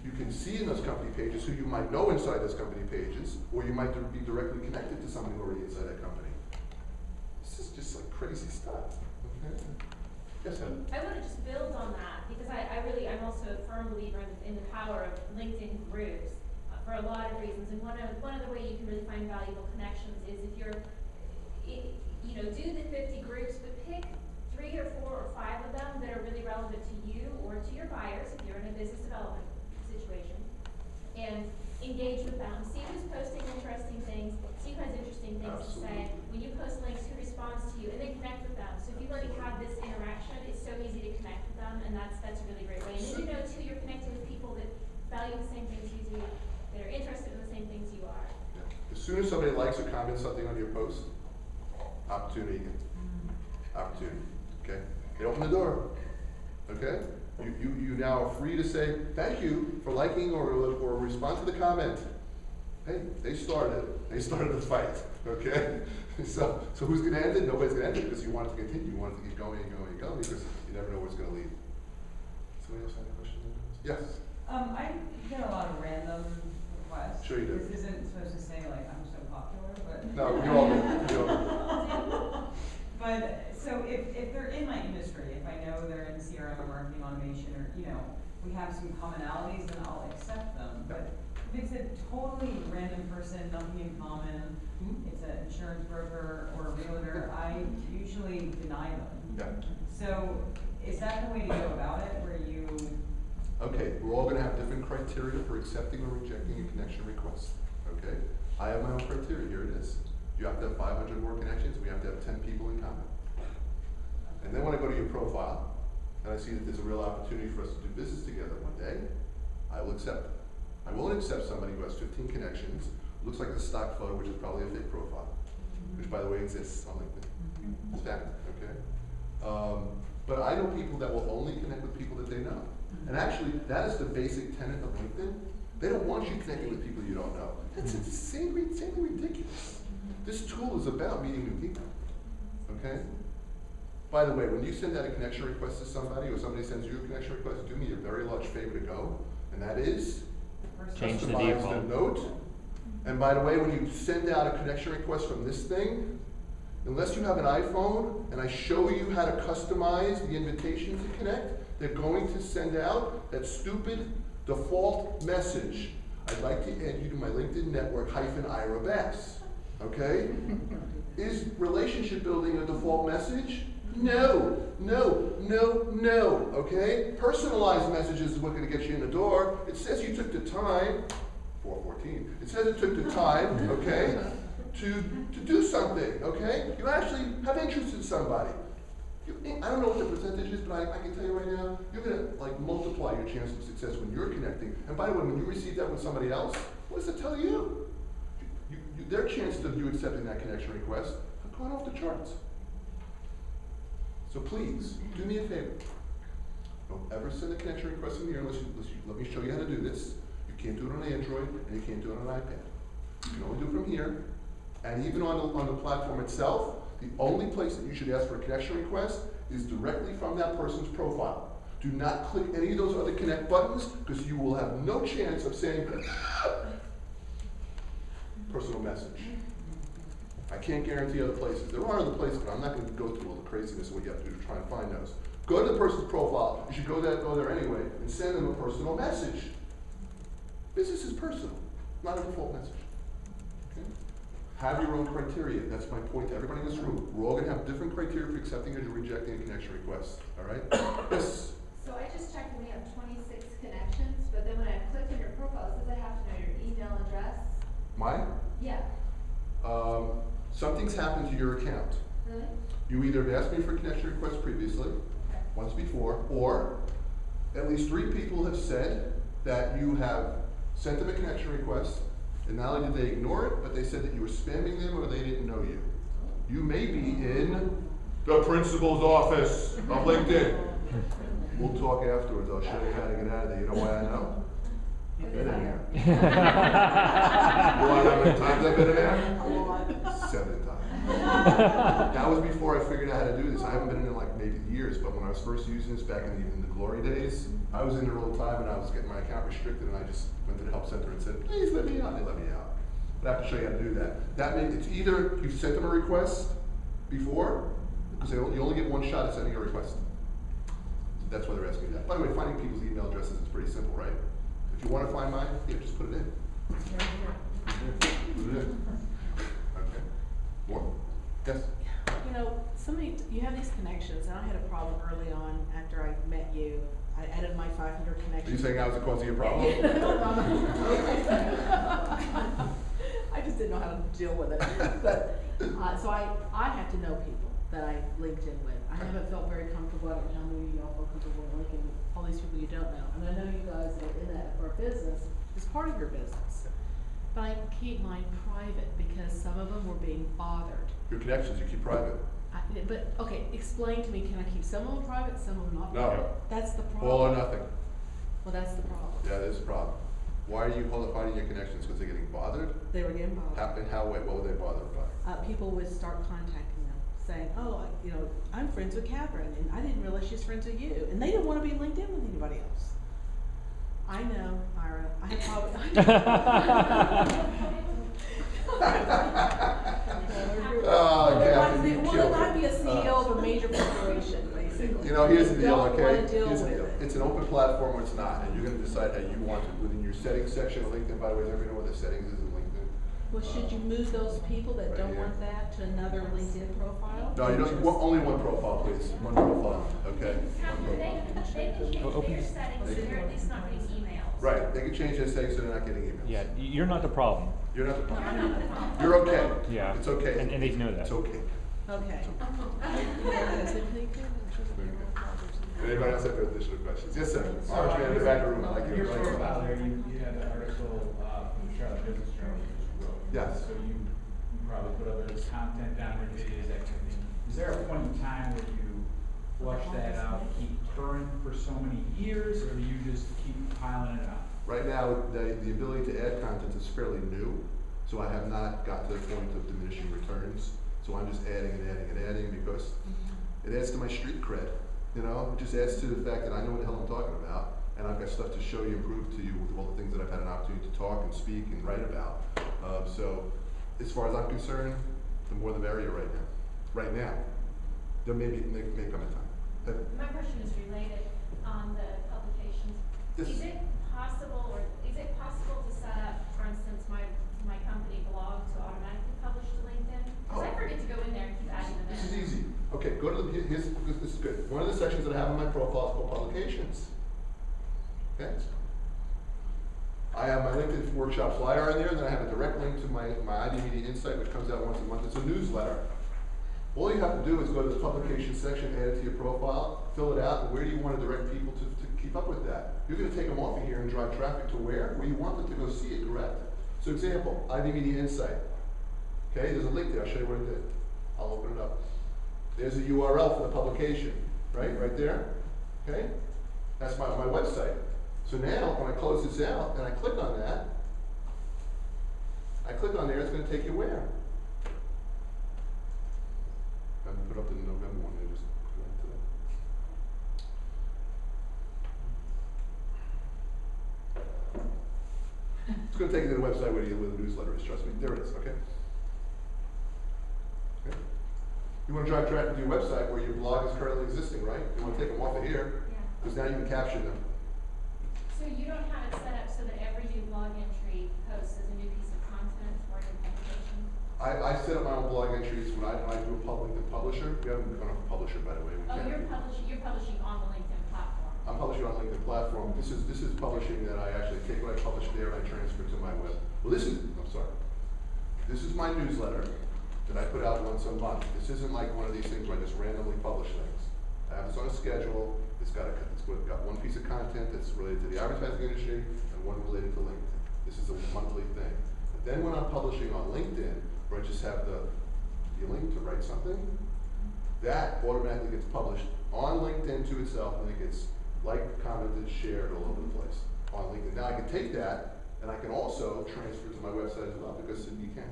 You can see in those company pages who you might know inside those company pages, or you might be directly connected to somebody already inside that company. This is just like crazy stuff. Okay? Yes, Ed? I want to just build on that because I'm also a firm believer in the power of LinkedIn groups for a lot of reasons. And one of the ways you can really find valuable connections is if you're, do the 50 groups, but pick 3 or 4 or 5 of them that are really relevant to you or to your buyers if you're in a business development situation, and engage with them. See who's posting interesting things, see who has interesting things to say. When you post links, who responds to you, and then connect with them. So if you've already had this interaction, it's so easy to connect with them, and that's a really great way. And then you know too, you're connecting with people that value the same things you do, that are interested in the same things you are. Yeah. As soon as somebody likes or comments something on your post, opportunity again. Opportunity. Okay? They open the door. Okay? You now are free to say thank you for liking or respond to the comment. Hey, they started the fight. Okay? So who's going to end it? Nobody's going to end it because you want it to continue. You want it to keep going and going and going because you never know where it's going to lead. Somebody else have a question? Yes. I get a lot of random requests. Sure you do. This isn't supposed to say like I'm so popular, but No, you all do. But so if they're in my industry, if I know they're in CRM or marketing automation, or we have some commonalities, then I'll accept them. But if it's a totally random person, nothing in common, it's an insurance broker or a realtor, I usually deny them. Yeah. So is that the way to go about it, where you? Okay, we're all going to have different criteria for accepting or rejecting a connection request. Okay, I have my own criteria. Here it is. You have to have 500 more connections. We have to have 10 people in common. And then when I go to your profile, and I see that there's a real opportunity for us to do business together one day, I will accept it. I won't accept somebody who has 15 connections, looks like a stock photo, which is probably a fake profile, which by the way exists on LinkedIn. It's fact, okay? But I know people that will only connect with people that they know. And actually, that is the basic tenet of LinkedIn. They don't want you connecting with people you don't know. That's insanely ridiculous. This tool is about meeting new people, okay? By the way, when you send out a connection request to somebody, or somebody sends you a connection request, do me a very large favor to go, and that is Change the customize default. the note. And by the way, when you send out a connection request from this thing, unless you have an iPhone and I show you how to customize the invitation to connect, they're going to send out that stupid default message. I'd like to add you to my LinkedIn network -Ira Bass. Okay? Is relationship building a default message? No, okay? Personalized messages is what gonna get you in the door. It says you took the time, 414, it says it took the time, okay, to do something, okay? You actually have interest in somebody. I don't know what the percentage is, but I can tell you right now, you're gonna like multiply your chance of success when you're connecting. And by the way, when you receive that with somebody else, what does it tell you? Their chances of you accepting that connection request have gone off the charts. So please, do me a favor. Don't ever send a connection request in here unless you let me show you how to do this. You can't do it on Android and you can't do it on an iPad. You can only do it from here. And even on the platform itself, the only place that you should ask for a connection request is directly from that person's profile. Do not click any of those other connect buttons because you will have no chance of saying personal message. I can't guarantee other places. There are other places, but I'm not going to go through all the craziness of what you have to do to try and find those. Go to the person's profile. You should go there anyway and send them a personal message. Business is personal, not a default message. Okay? Have your own criteria. That's my point to everybody in this room. We're all going to have different criteria for accepting or rejecting a connection request. All right? Yes? So I just checked and we have 26 connections, but then when I click on your profile, it says I have to know your email address. Mine? Yeah. Something's happened to your account. Really? You either have asked me for a connection request previously, Okay. once before, or at least 3 people have said that you have sent them a connection request, and not only did they ignore it, but they said that you were spamming them or they didn't know you. You may be in the principal's office of LinkedIn. We'll talk afterwards. I'll show you how to get out of there. You know why I know? I've been in there. You want to know how many times I've been in there? 7 times. That was before I figured out how to do this. I haven't been in it like maybe years, but when I was first using this back in the glory days, I was in there all the time and I was getting my account restricted and I just went to the help center and said, please let me out. They let me out. But I have to show you how to do that. That means it's either you sent them a request before, because you only get one shot at sending a request. That's why they're asking that. By the way, finding people's email addresses is pretty simple, right? If you want to find mine, yeah, just put it in. Put it in. Okay. More? Yes? You know, you have these connections, and I had a problem early on after I met you. I added my 500 connections. Are you saying I was the cause of your problem? I just didn't know how to deal with it. But, so I have to know people that I linked in with. I haven't felt very comfortable. I don't know how many of y'all feel comfortable linking all these people you don't know. And I know you guys are in that for a business. It's part of your business. But I keep mine private because some of them were being bothered. Your connections you keep private. But, okay, explain to me, can I keep some of them private, some of them not No. private? That's the problem. All or nothing. Well, that's the problem. Yeah, there's a problem. Why are you hiding your connections? Because they're getting bothered? They were getting bothered. In how way? What were they bothered by? People would start contacting them, saying, oh, I'm friends with Catherine, and I didn't realize she's friends with you. And they didn't want to be linked in with anybody else. I know, Ira. I have Catherine, you well, killed I'd me. be a CEO of a major corporation, basically. You know, here's the deal, Don't okay? wanna deal Here's the with deal. it. It's an open platform or it's not, and you're gonna decide how you want to. Within your settings section of LinkedIn, by the way, does everybody know what the settings is in LinkedIn? Well, should you move those people that Right don't here. want that to another LinkedIn profile? No, you don't, only one profile, please. One profile, okay? Catherine, they can change Open- their settings so they're at least not getting emails. Right, they can change their settings so they're not getting emails. Yeah, you're not the problem. You're not the You're problem. not the problem. You're okay. Yeah. It's okay. And they know that. It's okay. Okay. Anybody else have additional questions? Yes, sir. So, Orange man in the back of the room, I like in you. your profile there, you had an article from the Charlotte Business Journal that you wrote. Yes. So you probably put other content down there, videos, that kind of thing. Is there a point in time where you flush that out, keep current for so many years, or do you just keep piling it on? Right now, the ability to add content is fairly new, so I have not got to the point of diminishing returns. So I'm just adding and adding and adding because it adds to my street cred, you know? It just adds to the fact that I know what the hell I'm talking about, and I've got stuff to show you and prove to you with all the things that I've had an opportunity to talk and speak and write about. So as far as I'm concerned, the more the merrier right now. Right now. There may come a time. My question is related on the publications. Yes. Is it possible to set up, for instance, my company blog to automatically publish to LinkedIn? Because I forget to go in there and keep adding them in. This is easy. Okay, go to this is good. One of the sections that I have in my profile is called publications. Okay? I have my LinkedIn workshop flyer in there, and then I have a direct link to my ID Media Insight, which comes out once a month. It's a newsletter. All you have to do is go to the publication section, add it to your profile, fill it out, and where do you want to direct people to keep up with that? You're going to take them off of here and drive traffic to where? Where you want them to go see it, correct? So example, ID Media Insight. Okay, there's a link there, I'll show you what it did. I'll open it up. There's a URL for the publication, right there, okay? That's my website. So now, when I close this out, and I click on that, it's going to take you where? I'm going to put up the November one, I just go into that. It's going to take you to the website where the newsletter is, trust me. There it is, okay? Okay. You want to drive traffic to your website where your blog is currently existing, right? You want to take them off of here, Yeah. because now you can capture them. So you don't have it set up so that every new blog entry posts as a new piece of content or a new publication? I set up my own blog entries when I do a LinkedIn publisher. We haven't gone off a publisher, by the way. We Oh, can't. you're publishing on the LinkedIn platform? I'm publishing on LinkedIn platform. This is publishing that I actually take what I publish there and I transfer to my web. Well, this is my newsletter that I put out once a month. This isn't like one of these things where I just randomly publish things. I have this on a schedule. It's got one piece of content that's related to the advertising industry and one related to LinkedIn. This is a monthly thing. But then when I'm publishing on LinkedIn, where I just have the feeling to write something, that automatically gets published on LinkedIn to itself, and it gets liked, commented, shared all over the place on LinkedIn. Now I can take that and I can also transfer it to my website as well, because you can.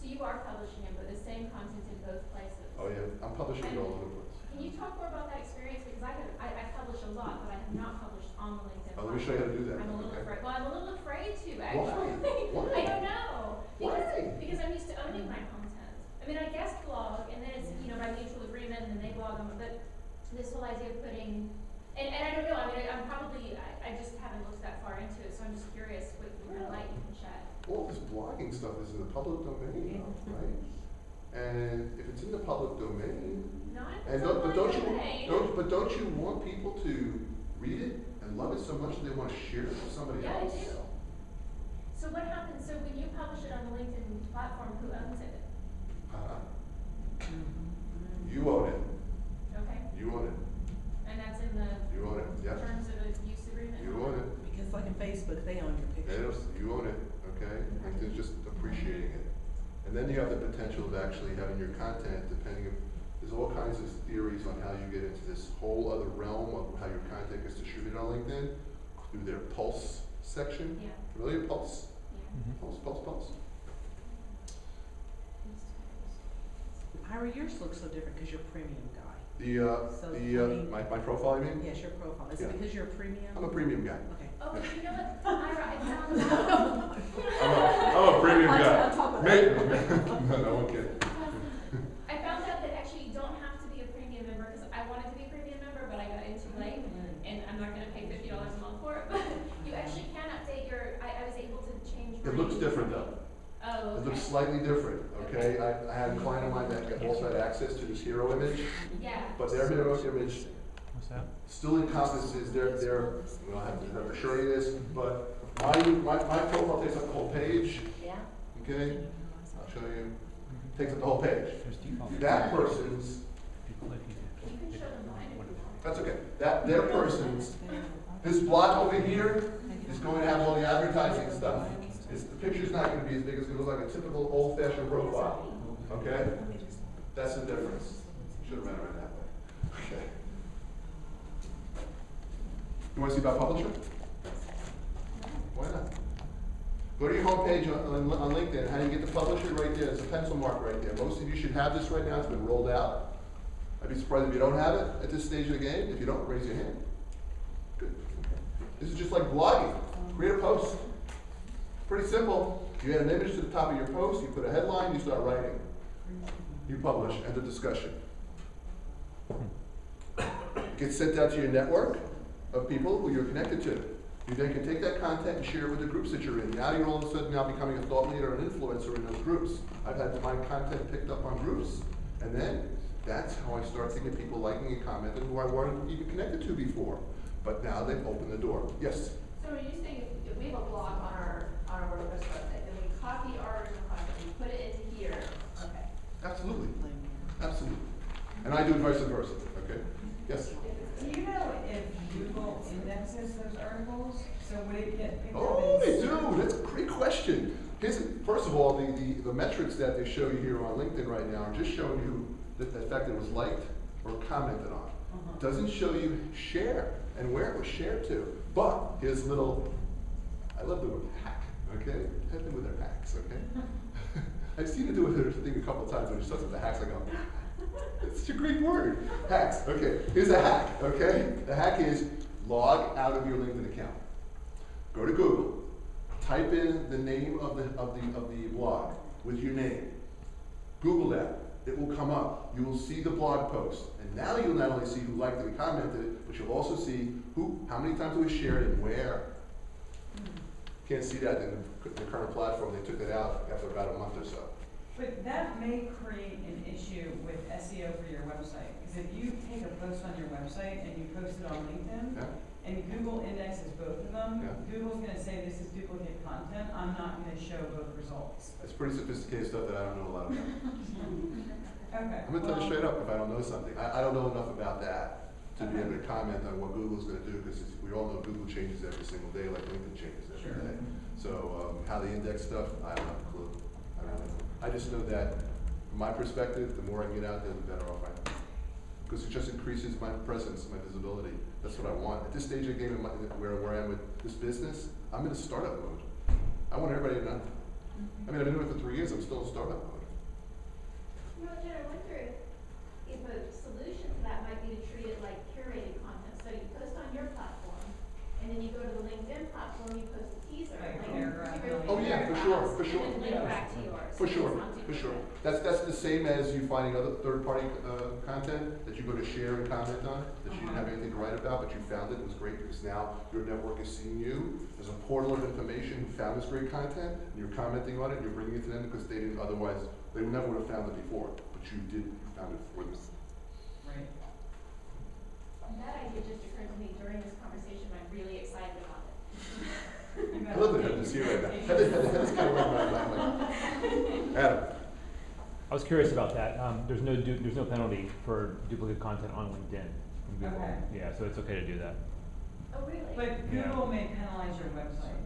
So you are publishing it, but the same content in both places? Oh yeah, I'm publishing it all over the place. Can you talk more about that experience? Because I publish a lot, but I have not published on the LinkedIn Let me show you how to do that. I'm a little Okay. afraid. Well, I'm a little afraid to, actually. Why? I don't know. Why? Because I'm used to owning my content. I mean, I guess blog, and then it's, by mutual agreement, and then they blog them, but this whole idea of putting, and I don't know, I mean, I just haven't looked that far into it, so I'm just curious what kind of light you can shed. All this blogging stuff is in the public domain, right? And if it's in the public domain, Not and so don't you domain. want people to read it and love it so much that they want to share it with somebody Yeah, I else? do. So what happens, so when you publish it on the LinkedIn platform, who owns it? You own it. Okay, You own it. and that's in the You own it. Yeah. terms of a use agreement? You own it. Because like in Facebook, they own your pictures. You own it. Okay. LinkedIn's just appreciating it. And then you have the potential of actually having your content, depending if there's all kinds of theories on how you get into this whole other realm of how your content gets distributed on LinkedIn through their Pulse section. Yeah. Familiar Pulse? Yeah. Pulse. Ira, yours looks so different because you're a premium guy. My profile, you mean? Yes, your profile. Is Yeah. it because you're a premium? I'm a premium guy. Okay. Oh, but you know what, Ira, I found out. I'm a premium On guy. top of that. No, I'm kidding. I found out that actually you don't have to be a premium member, because I wanted to be a premium member, but I got in too late, and I'm not gonna pay $50 a month for it, but you actually can update I was able to change my. It looks different though. Oh, okay. It looks slightly different, okay? I had a client of mine that also had access to this hero image, Yeah. but their hero image What's that? still encompasses well, I have to show you this, but my profile takes up the whole page, Yeah. okay? I'll show you. Takes up the whole page. There's default. That person's, People that You can show them mine if you want. that's okay. Their person's, this block over here is going to have all the advertising stuff. The picture's not going to be as big, it's going to look like a typical old-fashioned profile, okay? That's the difference. Should have ran around that way. Okay. You want to see about publisher? Go to your homepage on LinkedIn. How do you get to publish it? Right there. There's a pencil mark right there. Most of you should have this right now. It's been rolled out. I'd be surprised if you don't have it at this stage of the game. If you don't, raise your hand. Good. This is just like blogging. Create a post. Pretty simple. You add an image to the top of your post. You put a headline. You start writing. You publish. End of discussion. It gets sent out to your network of people who you're connected to. You then can take that content and share it with the groups that you're in. Now you're all of a sudden now becoming a thought leader and influencer in those groups. I've had my content picked up on groups. And then that's how I start thinking people liking and commenting who I weren't even connected to before. But now they've opened the door. Yes? So are you saying if we have a blog on our WordPress website, then we copy our original content, we put it into here? Okay. Absolutely. Absolutely. And I do vice versa. Okay? Yes? Do you know if Google indexes those articles? So would it get picked up? Oh, they do. That's a great question. First of all, the metrics that they show you here on LinkedIn right now are just showing you the fact that it was liked or commented on. Doesn't show you share and where it was shared to. But here's I love the word hack, okay? Help me with their hacks, okay? I've seen it do her thing a couple times when she starts with the hacks, I go, it's such a great word. Hacks, okay. Here's a hack, okay? The hack is log out of your LinkedIn account. Go to Google. Type in the name of the blog with your name. Google that. It will come up. You will see the blog post. And now you'll not only see who liked it and commented, but you'll also see how many times it was shared and where. Can't see that in the current platform. They took it out after about a month or so. But that may create an issue with SEO for your website. Because if you take a post on your website and you post it on LinkedIn, and Google indexes both of them, Google's going to say this is duplicate content. I'm not going to show both results. It's pretty sophisticated stuff that I don't know a lot about. Okay. I'm going to tell you straight up if I don't know something. I don't know enough about that to be able to comment on what Google's going to do, because we all know Google changes every single day like LinkedIn changes every day. So how they index stuff, I don't have a clue. I just know that from my perspective, the more I can get out there, the better off I am. Because it just increases my presence, my visibility. That's what I want. At this stage of the game, where I am with this business, I'm in a startup mode. I want everybody to know. I mean, I've been doing it for 3 years. I'm still in startup mode. You know, Jen, I wonder if a solution to that might be to treat it like curated content. So you post on your platform, and then you go to the LinkedIn platform, you post a teaser. Oh yeah, for sure. And then link back to yours. For sure. That's the same as you finding other third-party content that you go to share and comment on, that you didn't have anything to write about, but you found it. It was great because now your network is seeing you. There's a portal of information who found this great content, and you're commenting on it, and you're bringing it to them because they didn't otherwise, they never would have found it before, but you found it for them. Right. That idea just occurred to me during this conversation. I'm really excited about it. I love that this here right now. Heather's kind of like Adam. I was curious about that. There's no penalty for duplicate content on LinkedIn from Google. Okay. Yeah, so it's okay to do that. Oh, really? But Google may penalize your website.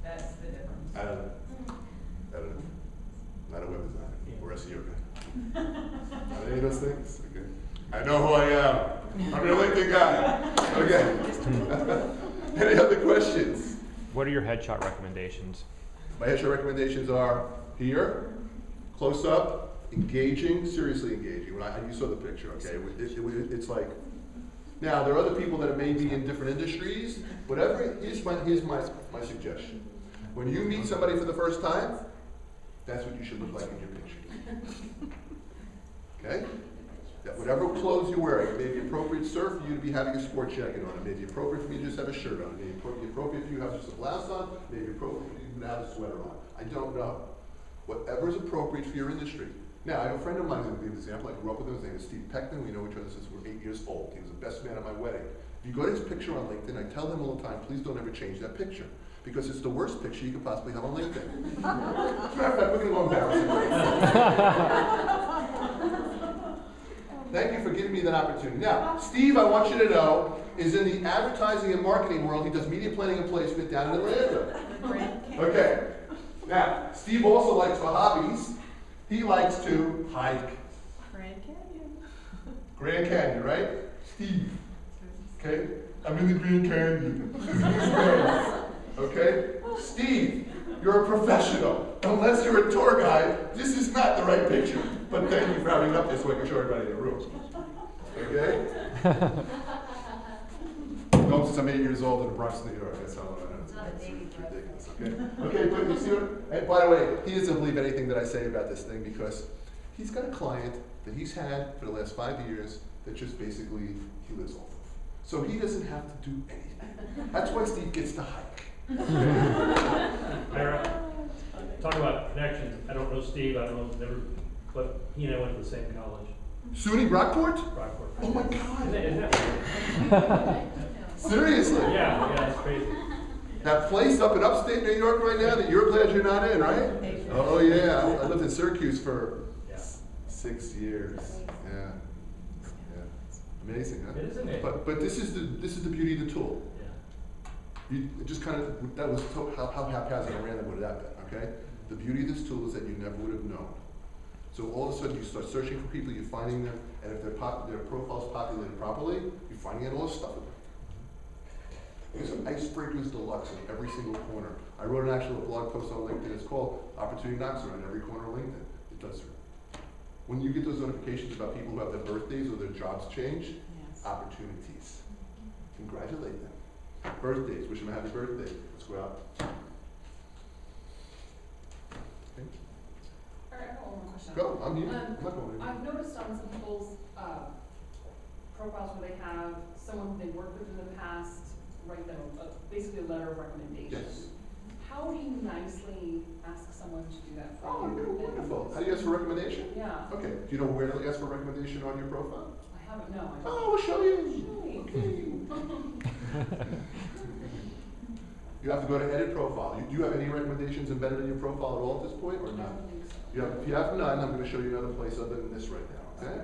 That's the difference. I don't know. Not a web designer or SEO guy. Not any of those things. Okay. I know who I am. I'm your LinkedIn guy. Okay. Any other questions? What are your headshot recommendations? My headshot recommendations are here, close up, engaging, seriously engaging. You saw the picture, okay? It's like, now there are other people that may be in different industries, whatever, here's my suggestion. When you meet somebody for the first time, that's what you should look like in your picture. Okay? That whatever clothes you're wearing, it may be appropriate, sir, for you to be having a sport jacket on. It may be appropriate for you to just have a shirt on. It may be appropriate for you to have just a blouse on. It may be appropriate for you to have a sweater on. I don't know. Whatever is appropriate for your industry. Now, I have a friend of mine who's going to give an example. I grew up with him. His name is Steve Peckman. We know each other since we were 8 years old. He was the best man at my wedding. If you go to his picture on LinkedIn, I tell him all the time, please don't ever change that picture. Because it's the worst picture you could possibly have on LinkedIn. As a matter of fact, we're going to go embarrass him. Thank you for giving me that opportunity. Now, Steve, I want you to know, is in the advertising and marketing world. He does media planning and placement down in Atlanta. Okay. Now, Steve also likes for hobbies. He likes to hike. Grand Canyon, right? Steve. Okay? I'm in the Grand Canyon. Okay? Steve, You're a professional. Unless you're a tour guide, this is not the right picture. But thank you for having it up there so I can show everybody in the room. Okay? Go since I'm 8 years old in the Bronx, New York. That's how I know. It's not a daily It's dress. ridiculous, okay? Okay, but you see what, and by the way, he doesn't believe anything that I say about this thing because he's got a client that he's had for the last 5 years that just basically he lives off of. So he doesn't have to do anything. That's why Steve gets to hike. Ira, talk about connections. I don't know Steve, I don't know, never, but he and I went to the same college, SUNY Rockport? Rockport. Oh my God. Isn't that Seriously? yeah, it's crazy. That place up in upstate New York right now that you're glad you're not in, right? Oh yeah, I lived in Syracuse for Yeah. 6 years. Yeah. Amazing, huh? It is amazing. But this is the beauty of the tool. Yeah. You it just kind of, that was how haphazard and random would it have been, okay? The beauty of this tool is that you never would have known. So all of a sudden you start searching for people, you're finding them, and if their profile's populated properly, you're finding out all this stuff about them. There's some icebreakers deluxe in every single corner. I wrote an actual blog post on LinkedIn, it's called Opportunity Knocks around every corner of LinkedIn. It does. When you get those notifications about people who have their birthdays or their jobs change, Yes. opportunities. Congratulate them. Birthdays, wish them a happy birthday. Let's go out. Okay. All right, I got one more question. Go, I'm here. I'm not going anywhere. I've noticed on some people's, profiles where they have someone who they worked with in the past, write them basically a letter of recommendation. Yes. How do you nicely ask someone to do that for Oh, you? you're wonderful. How do you ask for recommendation? Yeah, Okay, do you know where to ask for recommendation on your profile? I haven't, no, I don't. Oh, we'll show you. Really? Okay. You have to go to edit profile. Do you have any recommendations embedded in your profile at all at this point, or I none? don't think so. If you have none, I'm gonna show you another place other than this right now, okay?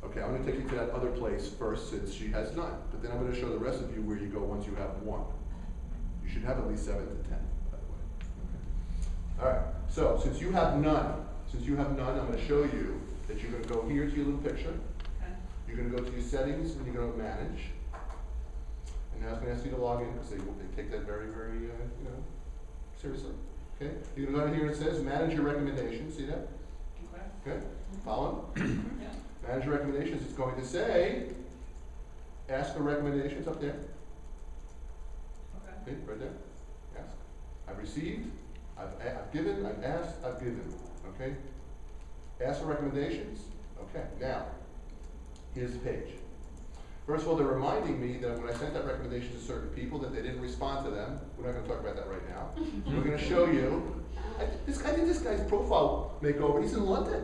Okay, I'm gonna take you to that other place first, since she has none, but then I'm gonna show the rest of you where you go once you have one. You should have at least 7 to 10, by the way. Okay. All right, so since you have none, I'm gonna show you that you're gonna go here to your little picture. Okay. You're gonna go to your settings and you're gonna manage. And now it's gonna ask you to log in because they take that very, very, seriously. Okay? You're gonna go down here and it says manage your recommendations. See that? Okay. Okay? Follow? Yeah. Manage your recommendations. It's going to say ask for recommendations up there. Okay. Okay, right there. Ask. I've received. I've given. I've asked. I've given. Okay? Ask for recommendations. Okay. Now, here's the page. First of all, they're reminding me that when I sent that recommendation to certain people that they didn't respond to them. We're not going to talk about that right now. We're going to show you. I think this guy's profile makeover. He's in London.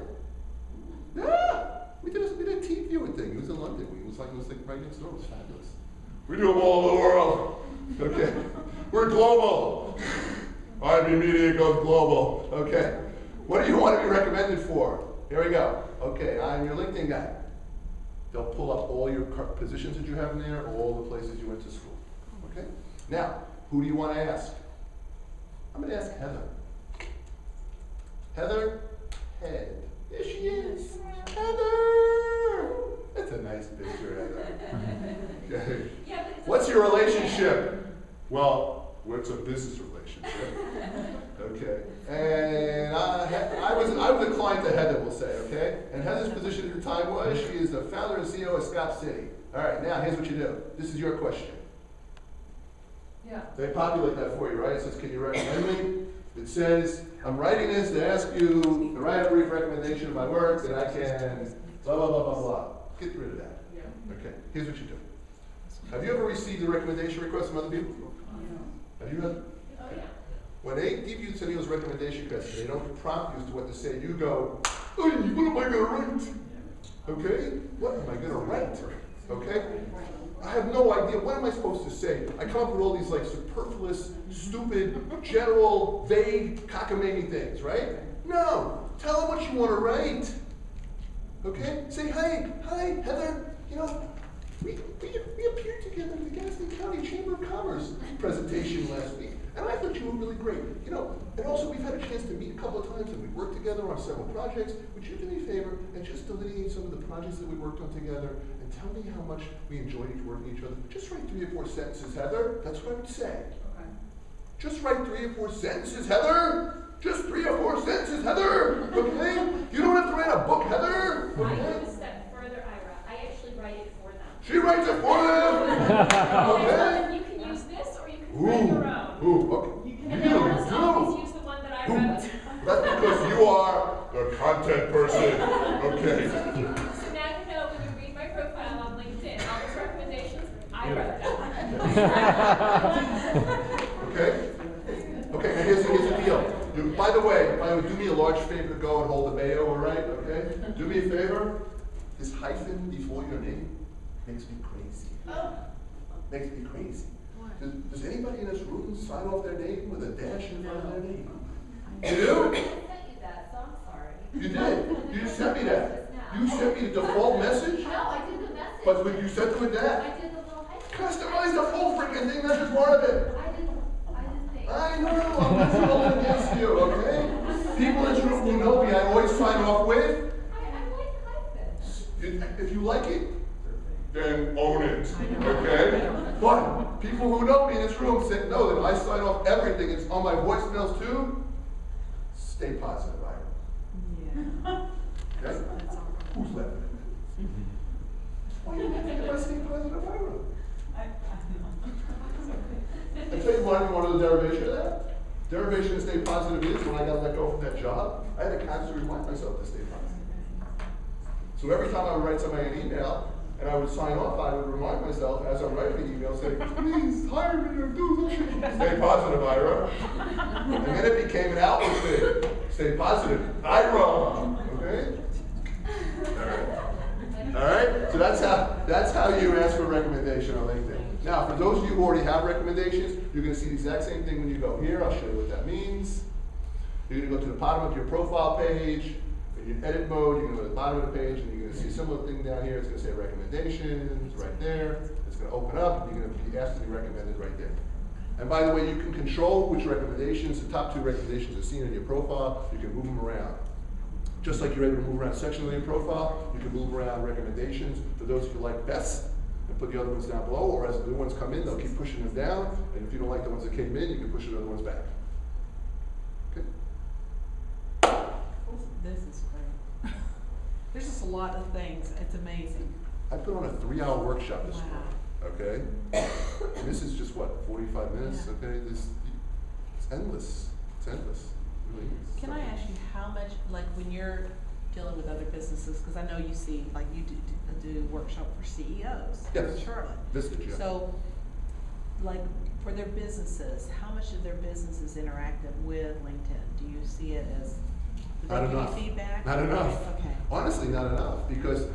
Yeah, we did a team viewer thing. He was in London. It was like right next door. It was fabulous. We do them all over the world. Okay, we're global. IB Media goes global. Okay, what do you want to be recommended for? Here we go. Okay, I'm your LinkedIn guy. They'll pull up all your positions that you have in there, all the places you went to school. Okay? Now, who do you want to ask? I'm going to ask Heather. Heather Head. There she is. Heather! That's a nice picture, Heather. Okay. Yeah, but it's What's your relationship? Well, it's a business relationship. Okay. And I was a client that Heather will say, okay? And Heather's position at the time was she is the founder and CEO of Scott City. All right, now here's what you do. This is your question. Yeah. They populate that for you, right? It says, can you recommend me? It says, I'm writing this to ask you to write a brief recommendation of my work that I can blah, blah, blah, blah, blah. Get rid of that. Yeah. Okay, here's what you do. Have you ever received a recommendation request from other people? Have you had? Oh, yeah. When they give you some of those recommendation questions, they don't prompt you as to what to say. You go, oh, what am I going to write? Okay? What am I going to write? Okay? I have no idea. What am I supposed to say? I come up with all these like superfluous, stupid, general, vague, cockamamie things, right? No. Tell them what you want to write. Okay? Say, hi, Heather. We appeared together at the Gaston County Chamber of Commerce presentation last week, and I thought you were really great. And also we've had a chance to meet a couple of times, and we worked together on several projects. Would you do me a favor and just delineate some of the projects that we worked on together, and tell me how much we enjoyed working with each other? Just write 3 or 4 sentences, Heather. That's what I would say. Okay. Just write 3 or 4 sentences, Heather. Just 3 or 4 sentences, Heather. Okay? You don't have to write a book, Heather. I Okay? go a step further, Ira. I actually write it for them. She writes it for them. I tell Okay? them, you can use this or you can write your own. Ooh, okay. And they almost always use the one that I wrote. That's because you are the content person. Okay. So now you know when you read my profile on LinkedIn, all those recommendations, I wrote them. Okay? Okay, now here's the deal. By the way, do me a large favor, go and hold the mayo, all right? Okay? Do me a favor. This hyphen before your name makes me crazy. Oh. Makes me crazy. Does anybody in this room sign off their name with a dash in front of their name? You do? I sent you that, so I'm sorry. You did. You just sent me that. You sent me the default message, No, I did the message. but when you sent it with that, I did the little hyphen. customize the full freaking thing, that's just part of it. I didn't think. I know, I'm not holding against you, okay? People in this room who know me, I always sign off with, I like hyphen. if you like it, then own it, okay? But people who know me in this room know that I sign off everything. It's on my voicemails too. Stay positive, Ira. Yeah. Okay? That's all right. Who's left? Why do you think if I stay positive, Ira? I tell you what, you want to know the derivation of that? Derivation of stay positive is when I got let go from that job, I had to constantly remind myself to stay positive. So every time I would write somebody an email, and I would sign off, I would remind myself as I'm writing the email, say, please hire me or do something. Stay positive, Ira. And then it became an outward thing. Stay positive, Ira. Okay? All right? So that's how you ask for a recommendation on LinkedIn. Now, for those of you who already have recommendations, you're going to see the exact same thing when you go here. I'll show you what that means. You're going to go to the bottom of your profile page. In edit mode, you're going to go to the bottom of the page, and you're going to see a similar thing down here. It's going to say recommendations right there. It's going to open up, and you're going to be asked to be recommended right there. And by the way, you can control which recommendations, the top 2 recommendations are seen in your profile. You can move them around. Just like you're able to move around sections of your profile, you can move around recommendations for those you like best, and put the other ones down below, or as the new ones come in, they'll keep pushing them down, and if you don't like the ones that came in, you can push the other ones back. Okay? This is great. There's just a lot of things. It's amazing. I put on a 3-hour workshop this Wow. morning, okay? And this is just what, 45 minutes, Yeah. okay? It's endless. It's endless. It really is. Can I ask you how much, like when you're dealing with other businesses, because I know you see, like you do workshop for CEOs here in Yes. Charlotte. Vistage, yeah. So, like for their businesses, how much of their business is interactive with LinkedIn? Do you see it as, do they Not give you enough. feedback? Not enough. Okay. Honestly, not enough, because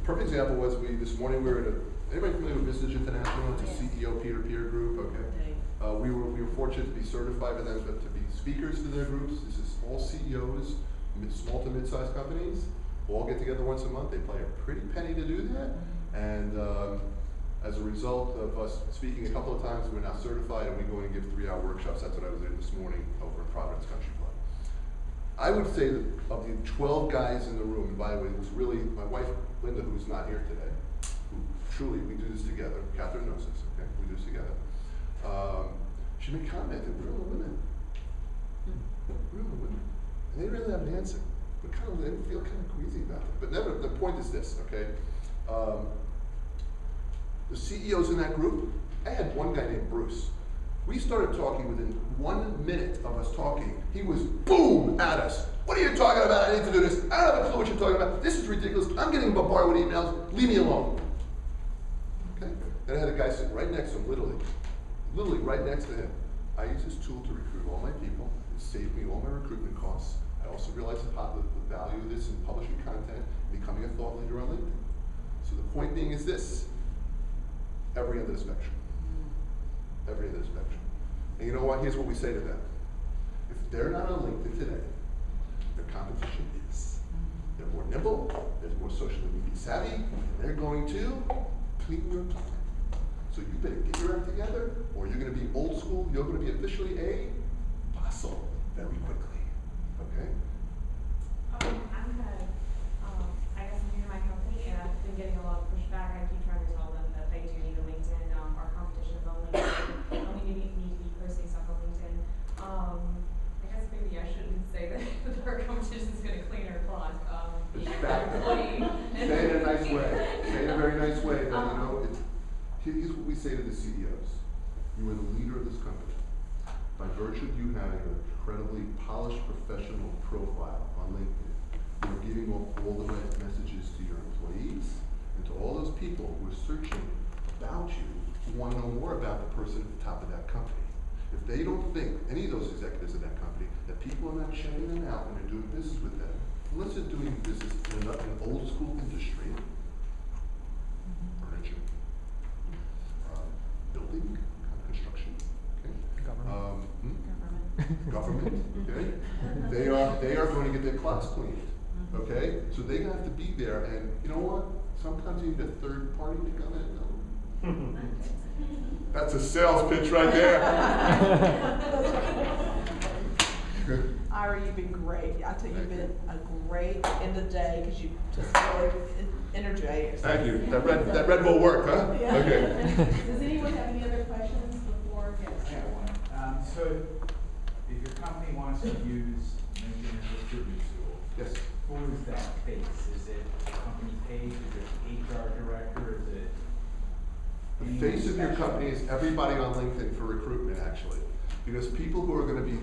perfect example was this morning we were at anybody familiar with Vistage International? It's a Yes. CEO peer-to-peer group, okay? We were fortunate to be certified with them to be speakers to their groups. This is all CEOs, small to mid-sized companies, all get together once a month. They pay a pretty penny to do that. And as a result of us speaking a couple of times, we're now certified and we go and give 3-hour workshops. That's what I was doing this morning over in Providence Country Club. I would say that of the 12 guys in the room, and by the way, it was really my wife, Linda, who's not here today, who truly, we do this together. Catherine knows this, okay? We do this together. She made comment that we're all women. We're all women. And they really have an answer. But they feel kind of queasy about it. But never, the point is this, okay? The CEOs in that group, I had one guy named Bruce. We started talking within 1 minute of us talking. He was boom at us. What are you talking about? I need to do this. I don't have a clue what you're talking about. This is ridiculous. I'm getting bombarded with emails. Leave me alone. Okay? Then I had a guy sitting right next to him, literally right next to him. I use this tool to recruit all my people. It saved me all my recruitment costs. I also realized the value of this in publishing content and becoming a thought leader on LinkedIn. So the point being is this: every end of the spectrum. Every end of the spectrum. And you know what? Here's what we say to them. If they're not on LinkedIn today, their competition is. They're more nimble, they're more socially media savvy, and they're going to clean your planet. So you better get your act together, or you're going to be old school, you're going to be officially a fossil very quickly. Okay? I'm I guess I'm new to my company, and I've been getting a lot of pushback. I keep trying to tell them that they do need a LinkedIn. Our competition is on LinkedIn. You only need to be posting stuff on say to the CEOs, you are the leader of this company. By virtue of you having an incredibly polished professional profile on LinkedIn, you are giving off all the right messages to your employees and to all those people who are searching about you, who want to know more about the person at the top of that company. If they don't think, any of those executives of that company, that people are not checking them out when they're doing business with them, unless they're doing business in an old school industry, furniture, building, construction, okay? Government, okay? They are going to get their clocks cleaned, okay? So they have to be there, and you know what? Sometimes you need a third party to come in and go. That's a sales pitch right there. Ira, you've been great. I tell you, you've been a great in the day because you just really energize yourself. Thank you. That Red Bull worked, huh? Yeah. Okay. Does anyone have any other questions before? Yes. I have one. So if your company wants to use LinkedIn as a recruitment tool, Yes. who is that face? Is it the company page? Is it HR director? Is it? The face of your company is everybody on LinkedIn for recruitment, actually. Because people who are going to be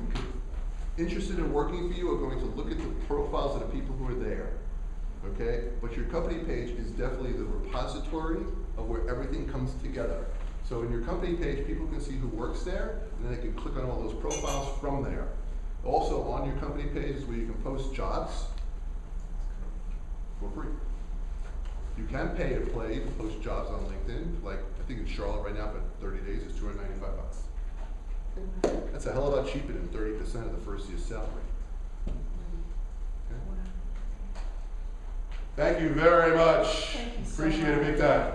interested in working for you are going to look at the profiles of the people who are there. Okay? But your company page is definitely the repository of where everything comes together. So in your company page, people can see who works there, and then they can click on all those profiles from there. Also, on your company page is where you can post jobs for free. You can pay to play to post jobs on LinkedIn. Like, I think in Charlotte right now, for 30 days, it's $295. That's a hell of a lot cheaper than 30% of the first year's salary. Okay. Thank you very much. Thank you so Appreciate it much. big time.